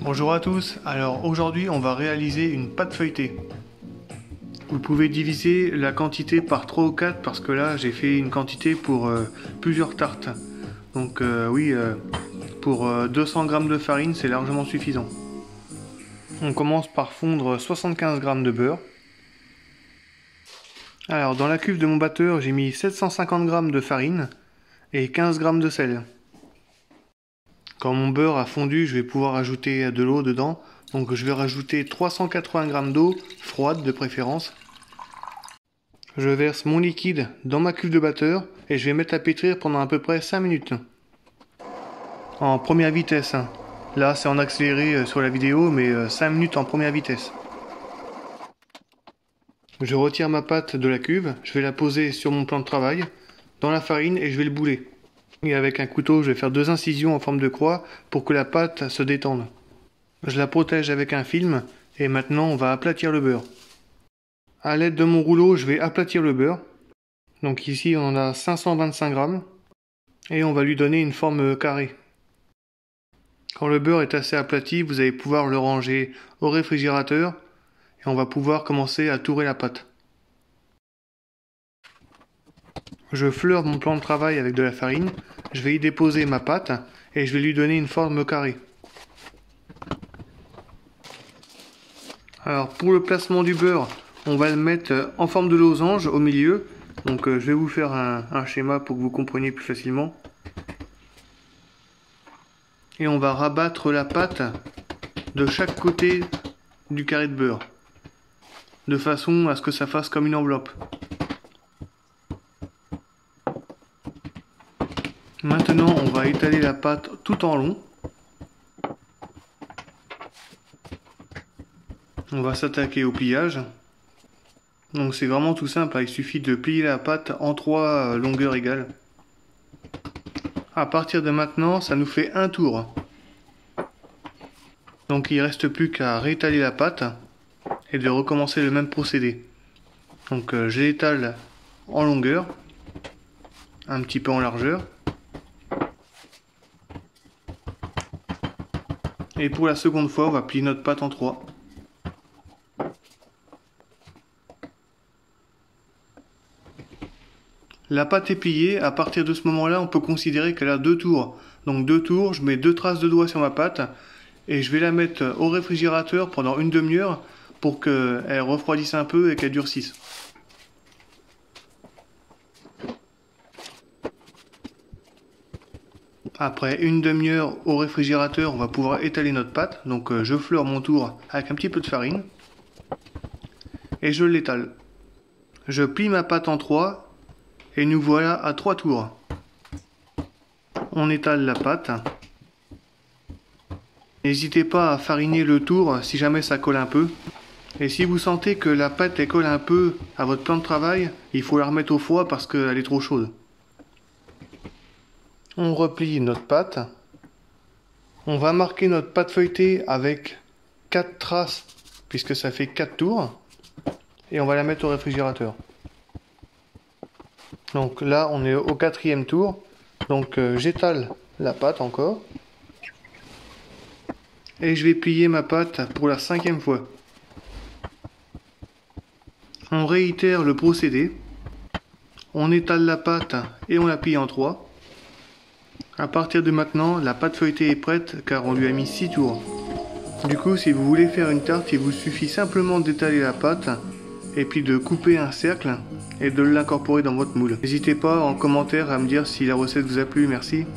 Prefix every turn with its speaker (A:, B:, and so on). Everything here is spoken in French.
A: Bonjour à tous, alors aujourd'hui on va réaliser une pâte feuilletée. Vous pouvez diviser la quantité par 3 ou 4 parce que là j'ai fait une quantité pour plusieurs tartes. Donc pour 200 g de farine c'est largement suffisant. On commence par fondre 75 g de beurre. Alors dans la cuve de mon batteur j'ai mis 750 g de farine et 15 g de sel. Quand mon beurre a fondu, je vais pouvoir ajouter de l'eau dedans. Donc je vais rajouter 380 g d'eau, froide de préférence. Je verse mon liquide dans ma cuve de batteur et je vais mettre à pétrir pendant à peu près 5 minutes. En première vitesse. Là c'est en accéléré sur la vidéo, mais 5 minutes en première vitesse. Je retire ma pâte de la cuve, je vais la poser sur mon plan de travail, dans la farine et je vais le bouler. Et avec un couteau, je vais faire 2 incisions en forme de croix pour que la pâte se détende. Je la protège avec un film et maintenant on va aplatir le beurre. A l'aide de mon rouleau, je vais aplatir le beurre. Donc ici on en a 525 g et on va lui donner une forme carrée. Quand le beurre est assez aplati, vous allez pouvoir le ranger au réfrigérateur et on va pouvoir commencer à tourer la pâte. Je fleure mon plan de travail avec de la farine, je vais y déposer ma pâte et je vais lui donner une forme carrée. Alors pour le placement du beurre, on va le mettre en forme de losange au milieu. Donc je vais vous faire un schéma pour que vous compreniez plus facilement. Et on va rabattre la pâte de chaque côté du carré de beurre, de façon à ce que ça fasse comme une enveloppe. Maintenant, on va étaler la pâte tout en long. On va s'attaquer au pliage. Donc c'est vraiment tout simple, il suffit de plier la pâte en 3 longueurs égales. À partir de maintenant, ça nous fait un tour. Donc il ne reste plus qu'à réétaler la pâte et de recommencer le même procédé. Donc je l'étale en longueur, un petit peu en largeur. Et pour la seconde fois, on va plier notre pâte en 3. La pâte est pliée, à partir de ce moment-là, on peut considérer qu'elle a 2 tours. Donc 2 tours, je mets 2 traces de doigts sur ma pâte et je vais la mettre au réfrigérateur pendant une demi-heure pour qu'elle refroidisse un peu et qu'elle durcisse. Après une demi-heure au réfrigérateur, on va pouvoir étaler notre pâte. Donc je fleure mon tour avec un petit peu de farine et je l'étale. Je plie ma pâte en 3 et nous voilà à 3 tours. On étale la pâte. N'hésitez pas à fariner le tour si jamais ça colle un peu. Et si vous sentez que la pâte elle colle un peu à votre plan de travail, il faut la remettre au froid parce qu'elle est trop chaude. On replie notre pâte. On va marquer notre pâte feuilletée avec 4 traces puisque ça fait 4 tours. Et on va la mettre au réfrigérateur. Donc là on est au 4e tour. Donc j'étale la pâte encore. Et je vais plier ma pâte pour la 5e fois. On réitère le procédé. On étale la pâte et on la plie en 3. À partir de maintenant, la pâte feuilletée est prête car on lui a mis 6 tours. Du coup, si vous voulez faire une tarte, il vous suffit simplement d'étaler la pâte et puis de couper un cercle et de l'incorporer dans votre moule. N'hésitez pas en commentaire à me dire si la recette vous a plu, merci.